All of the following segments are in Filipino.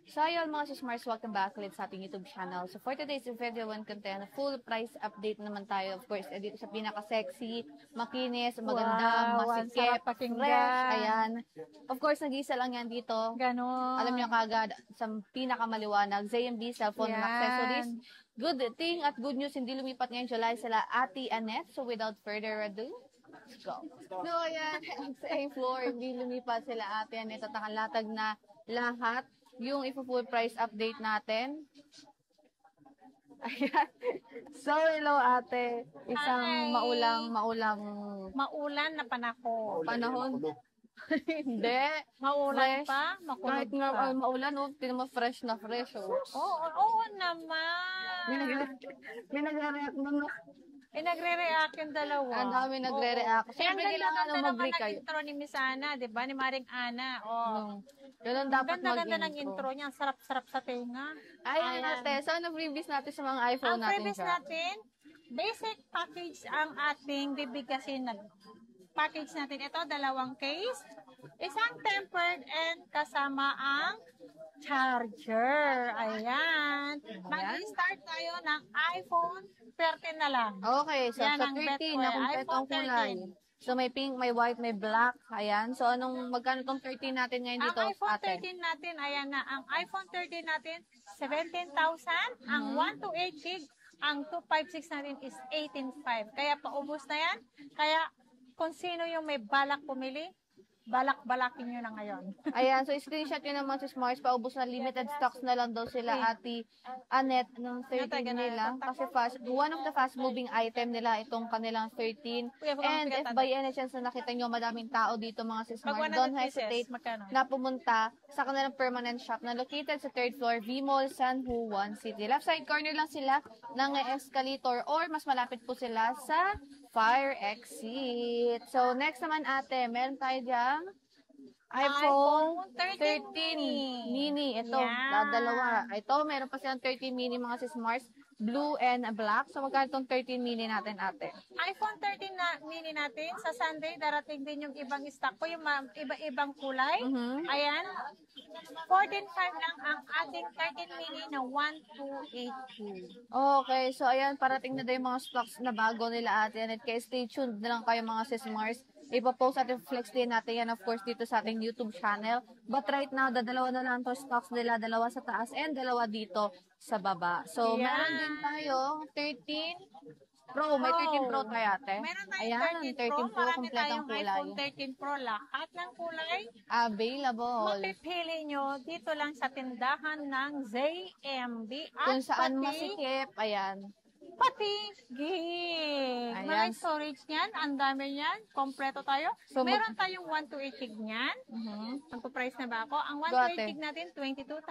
So ayun mga sis-Mars, welcome back ulit sa ating YouTube channel. So for today's video and content, full price update naman tayo. Of course, dito sa pinaka-sexy, makinis, maganda, Wow, ang masikip, sarap pakinggan. fresh. Ayan. Of course, nag-isa lang yan dito. Ganon. Alam niyo kagad, sa pinakamaliwanag, ZMB cellphone and accessories. Good thing at good news, hindi lumipat ngayon July sila Ate Annette. So without further ado, let's go. So ayan, sa floor, hindi lumipat sila Ate Annette at nakalatag na lahat yung full price update natin. Ayan. So, hello ate. Isang Hi. maulang na panahon. Hindi. Maulan Fresh. pa? Makulog Kahit nga pa? maulan, tinan mo fresh na fresh. Oo naman. May nagre-react nun. Nagre-react yung dalawa. Ang dami nagre-react. Siyempre, kailangan mag-break kayo. Intro ni Miss Ana, di ba? Ni Maring Ana. Ganun dapat Ganda-ganda ng intro niya. Ang sarap-sarap sa tenga. Ayan ate. So, ano previous natin sa mga iPhone Ang natin previous natin, basic package ang ating bibigasin na package natin. Ito, 2 case, isang tempered and kasama ang charger. Ayan. Mag-start tayo ng iPhone 13 na lang. Okay, so Yan sa ang 13 na kumpletong kulay. So may pink, may white, may black. Ayan. So magkano tong 13 natin ngayon dito? Ang iPhone ate? 13 natin, ayan na. Ang iPhone 13 natin, 17,000. Ang 128 gig, ang 256 natin is 18,500. Kaya paubos na yan. Kaya kung sino yung may balak pumili, balak-balakin nyo na ngayon. Ayan, so screenshot nyo naman si Smarts. Paubos na limited stocks na lang daw sila Ate Annette ng 13 nila. Kasi one of the fast-moving item nila itong kanilang 13. And if by any chance na nakita nyo madaming tao dito mga si Smart, don't hesitate na pumunta sa kanilang permanent shop na located sa 3rd floor, V-Mall, San Juan City. Left side corner lang sila ng escalator or mas malapit po sila sa fire exit. So, next naman ate, meron tayo dyan iPhone 13 mini. Ito, dalawa. Ito, meron pa silang 13 mini mga sis Mars, blue and black. So, magkano itong 13 mini natin ate? iPhone 13 na mini natin, sa Sunday, darating din yung ibang stock ko, yung iba-ibang kulay. Ayan. 14.5 lang ang ating 13 mini na 1282. Okay, so ayan, parating na din yung mga stocks na bago nila ate. And kaya stay tuned na lang kayo mga sis Mars. Ipapost at flex din natin yan of course dito sa ating YouTube channel. But right now, dalawa na lang to stocks nila. 2 sa taas and 2 dito sa baba. So, meron din tayo 13 Pro. May 13 Pro tayo ate. Meron tayong 13 Pro. Marami tayong iPhone 13 Pro. Lahat ng kulay available. mapipili nyo dito lang sa tindahan ng ZMB. Kung saan masikip. Ayan. Pati gig. May storage niyan. Ang dami niyan. Kompleto tayo. So, meron tayong 128 gig niyan. Magpo-price na ba ako? Ang 128 gig natin, 22,000.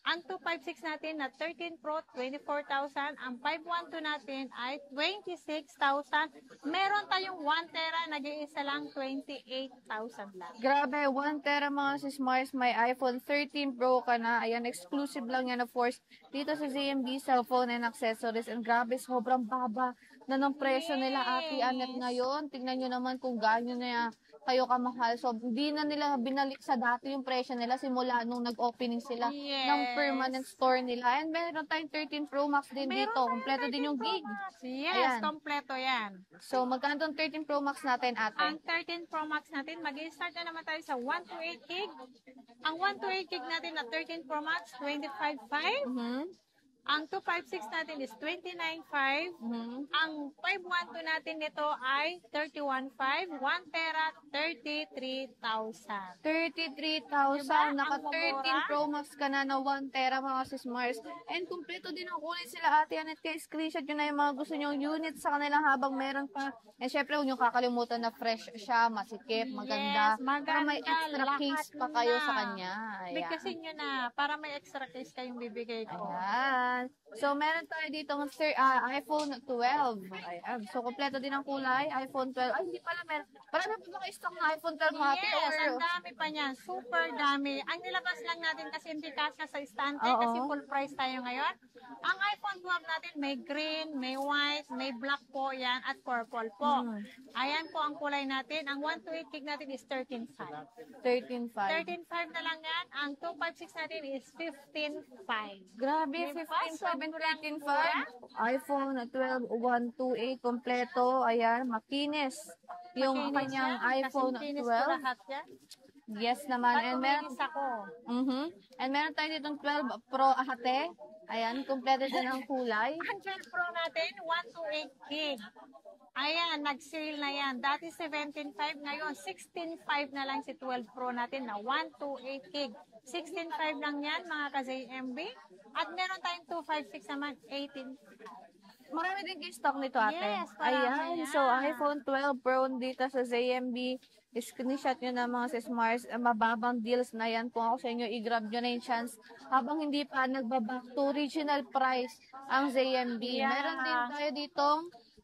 Ang 256 natin na 13 Pro, 24,000. Ang 512 natin ay 26,000. Meron tayong 1 tera, nag-iisa lang 28,000 lang. Grabe, 1 tera mga sis Mars, may iPhone 13 Pro ka na. Ayan, exclusive lang yan of course. Dito sa ZMB cellphone and accessories. And grabe, sobrang baba na ng presyo nila Ate Annette ngayon. Tingnan nyo naman kung gaano na kayo kamahal. So, hindi na nila binalik sa dati yung presyo nila simula nung nag-opening sila ng permanent store nila. And meron tayong 13 Pro Max din dito. Kompleto din yung gig. Yes, kompleto yan. So, magkano tong 13 Pro Max natin, ate? Ang 13 Pro Max natin, mag-i-start na naman tayo sa 128 gig. Ang 128 gig natin na 13 Pro Max, 25,500. Ang 256 natin is 29,500. Ang 512 natin nito ay 31,500. 1 tera, 33,000. 33,000. Naka 13 Pro Max ka na 1 tera mga sis Mars. And kumpleto din ang kulay sila ate Annette. Kaya screenshot yun na yung mga gusto nyong units sa kanila habang meron pa. And syempre, huwag nyo kakalimutan na fresh siya, masikip, maganda. Para may extra case pa kayo sa kanya. Ayan. Bigkasin nyo na para may extra case kayong bibigay ko. Ayan. Ayan. So, meron tayo dito ng iPhone 12. Ayan. So, kompleto din ang kulay. iPhone 12. Ay, hindi pala meron. Marami pa mga stock ng iPhone 12 mga ate, Yes, or... ang dami pa niyan. Super dami. Ang nilabas lang natin kasi hindi kasya sa istante Oo. kasi full price tayo ngayon. Ang iPhone 12 natin may green, may white, may black po yan at purple po. Ayan po ang kulay natin. Ang 128 gig natin is 13.5. 13.5. 13.5 na lang yan. Ang 256 natin is 15.5. Grabe, Diba? 15.5 and Sobrang 13.5. mura. iPhone 12, 128, kompleto. Ayan, makinis. Yung Makinis kanyang yan. iPhone Kasing kinis ko 12. lahat yan. Yes naman. Pag And meron, kuminis ako. And meron tayo ditong 12 Pro ate. Ayan, kompleto din ang kulay. Ang 12 Pro natin, 128 gig. Ayan, nag-sale na yan. Dati 17.5, ngayon 16.5 na lang si 12 Pro natin na 128 gig. 16.5 lang yan, mga ka-ZMB. At meron tayong 256 naman, 18. Marami din kayo stock nito ate. Yes, marami Ayan, yan. so iPhone 12 Pro dito sa ZMB. Screenshot nyo na mga sis Mars, mababang deals na yan. Kung ako sa inyo, i-grab nyo na yung chance habang hindi pa nagbaback to original price ang ZMB. Yeah. Meron din tayo ditong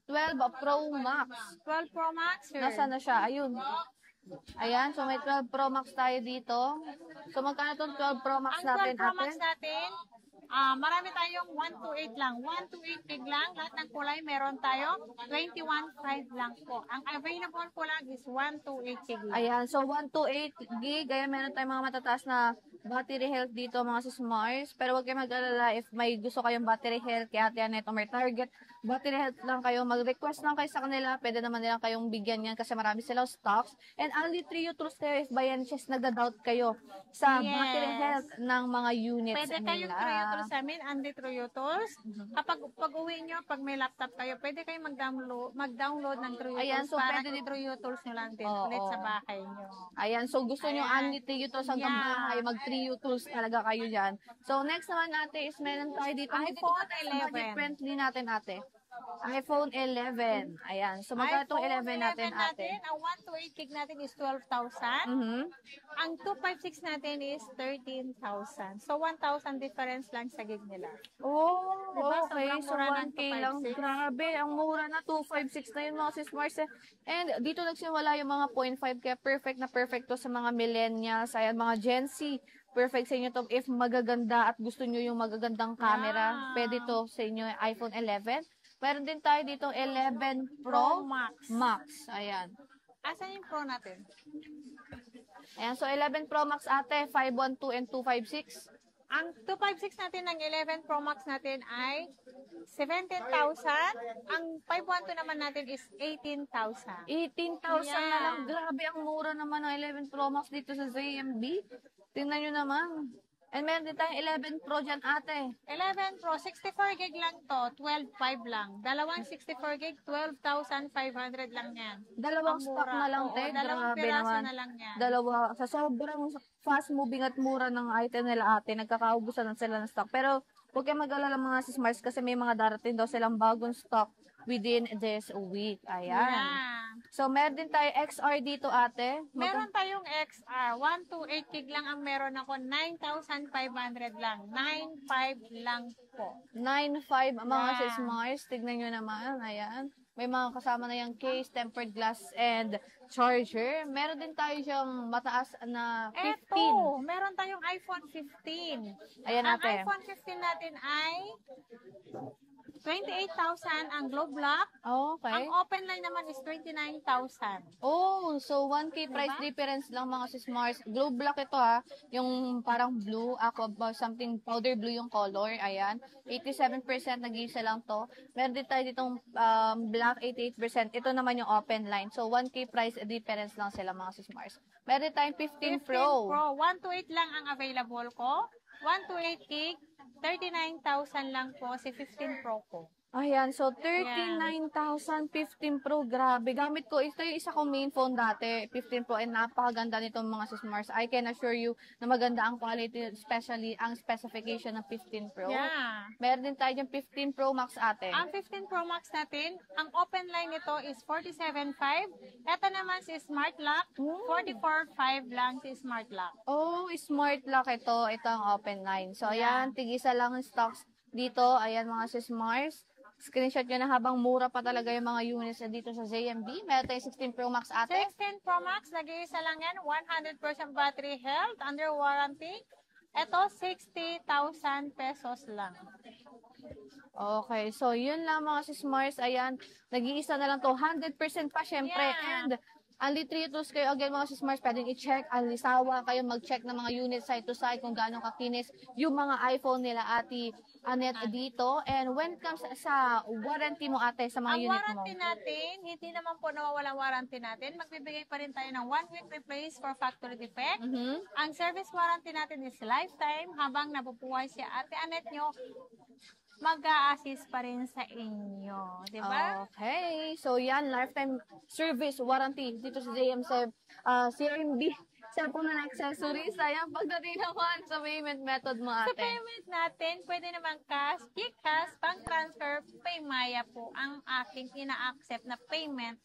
12 Pro Max. 12 Pro Max, sir. Nasaan na siya? Ayun. Ayan, so may 12 Pro Max tayo dito. So magkano itong 12 Pro Max Ang 12 natin Pro Max ate? natin, marami tayong 128 lang. 128 gig lang. Lahat ng kulay meron tayo. 21.5 lang po. Ang available po lang is 128 gig lang. Ayan, so 128 gig. Ayan, meron tayong mga matataas na battery health dito mga sis Mars. Pero huwag kayo mag-alala if may gusto kayong battery health kaya ate Annette o may target battery health lang kayo. Mag-request lang kayo sa kanila. Pwede naman nilang kayong bigyan yan kasi marami silang stocks. And only 3 utils kayo if by any chance nagda-doubt kayo sa Yes. battery health ng mga units Pwede nila. kayong Truyotools sa amin, Andy Truyotools. Kapag pag-uwi nyo, pag may laptop kayo, pwede kayong mag-download ng Truyotools Ayan, so para pwede din- i-Truyotools nyo lang din Oo. ulit sa bahay nyo. Ayan, so gusto nyo Ayan. only 3 utils hanggang Yeah. bahay, mag-3 utils talaga kayo dyan. So next naman ate is meron tayo dito. iPhone Dito tayo sa 11. budget friendly natin ate. iPhone 11. Ayan, so magkano itong 11 natin ate? Ang 128 gig natin is 12,000. Ang 256 natin is 13,000. So, 1,000 difference lang sa gig nila. Oh, Diba? okay. Sobrang So, mura ng 1K lang. 256. Grabe, ang mura na. 256 na yun mga sis Mars. And dito nagsimula yung mga 0.5 kaya perfect na perfect to sa mga millennials. Ayan, mga Gen Z. Perfect sa inyo to. If magaganda at gusto nyo yung magagandang camera, Yeah. pwede to sa inyo yung iPhone 11. Meron din tayo dito 11 Pro Pro Max. Max. Ayan. Asan yung Pro natin? Ayan, so 11 Pro Max ate, 512 and 256. Ang 256 natin ng 11 Pro Max natin ay 17,000. Ang 512 naman natin is 18,000. 18,000 na Yeah. lang. Grabe, ang mura naman ng 11 Pro Max dito sa ZMB. Tingnan nyo naman. And meron din tayong 11 Pro dyan, ate. 11 Pro, 64 gig lang to, 12,500 lang. Dalawang 64 gig, 12,500 lang yan. Dalawang Ang stock mura. na lang, Oo, te. dalawang Grabe piraso naman. na lang yan. Dalawa. Sa sobrang fast moving at mura ng item nila, ate, nagkakaubusan na sila ng stock. Pero, huwag kayong mag-alala mga sis Mars kasi may mga darating daw silang bagong stock within this week. Ayan. Yeah. So, meron din tayo XR dito, ate. Meron tayong XR, 128 gig lang ang meron ako, 9,500 lang. 9,500 lang po. 9.5 mga Yeah. sis Mars. Tignan nyo naman. Ayan. May mga kasama na yung case, tempered glass, and charger. Meron din tayo siyang mataas na 15. Eto, meron tayong iPhone 15. Ayan Ang ate. iPhone 15 natin ay 28,000 ang globe lock. Oh, okay. Ang open line naman is 29,000. Oh, so 1K price Diba? difference lang mga sis Mars. Globe black ito ha. Yung parang blue, aqua, something powder blue yung color. Ayan. 87% nag-iisa lang to. Meron din tayo ditong black 88%. Ito naman yung open line. So 1K price difference lang sila mga sis Mars. Meron din tayong 15 Pro. 128 lang ang available ko. 128 gig, 39,000 lang po si 15 Pro ko. Ayan, so 39,000, 15 Pro, grabe. Gamit ko, ito yung isa kong main phone dati, 15 Pro, and napakaganda nitong mga sis Mars. I can assure you na maganda ang quality, especially ang specification ng 15 Pro. Yeah. Meron din tayo yung 15 Pro Max ate. Ang 15 Pro Max natin, ang open line nito is 47,500. Ito naman si Smart Lock, 44,500 lang si Smart Lock. Oh, smart lock ito. Ito ang open line. So, ayan, tigisa lang ang stocks dito. Ayan mga sis Mars. Screenshot nyo na habang mura pa talaga yung mga units na dito sa JMB. Meron tayong 16 Pro Max ate. 16 Pro Max, nag-iisa lang yan. 100% battery health, under warranty. Ito, 60,000 pesos lang. Okay, so yun lang mga sis Mars. Ayan, nag-iisa na lang to. 100% pa syempre. Yeah. And only 3 tools kayo again mga sis Mars. Pwedeng i-check. Alisawa kayo mag-check ng mga units side to side kung gaano kakinis yung mga iPhone nila ate Anet dito. And when it comes sa warranty mo ate sa mga Ang unit mo. warranty natin, hindi naman po nawawala warranty natin. Magbibigay pa rin tayo ng 1 week replace for factory defect. Ang service warranty natin is lifetime. Habang nabubuhay si ate Anet nyo, mag-a-assist pa rin sa inyo. Diba? Okay. So yan, lifetime service warranty dito sa JMSEB. CMB. Cellphone na accessories. Ayan, pagdating naman sa payment method mo Sa ate. payment natin, pwede naman cash, GCash, bank transfer, Paymaya po ang aking ina-accept na payment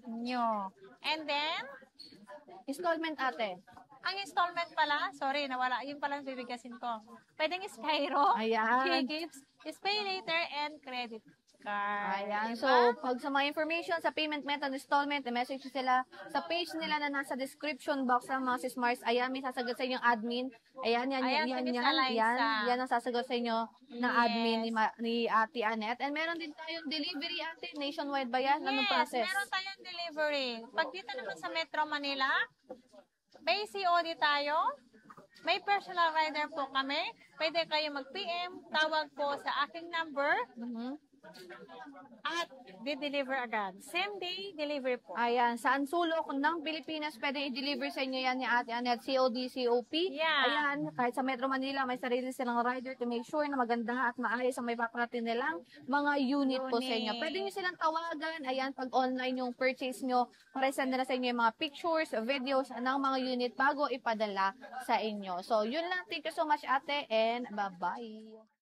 nyo. And then, Installment ate. ang installment pala, sorry, nawala. Yun pala ang bibigasin ko. Pwedeng Skyro, Ayan. Gifts, Pay Later, and Credit Card. Ayan. Diba? So, pag sa mga information sa payment method installment, i-message sila sa page nila na nasa description box ng mga sis Mars. Ayan, may sasagot sa inyo admin. Ayan, Ayan, si Miss Eliza. Yan ang sasagot sa inyo na admin ni Ate Anet. And meron din tayong delivery ate. Nationwide ba yan? Anong process? Meron tayong delivery. Pag dito naman sa Metro Manila, may COD tayo. May personal rider po kami. Pwede kayo mag-PM, tawag po sa aking number, at di-deliver agad. Same day delivery po. Ayan, saan sulok ng Pilipinas pwede i-deliver sa inyo yan ni Ate Anet, COD, COP. Yeah. Ayan, kahit sa Metro Manila, may sarili silang rider to make sure na maganda at maayos ang may paparating nilang mga unit po sa inyo. Pwede nyo silang tawagan, ayan, pag online yung purchase nyo, para send nila sa inyo yung mga pictures, videos ng mga unit bago ipadala sa inyo. So, yun lang. Thank you so much ate and bye-bye.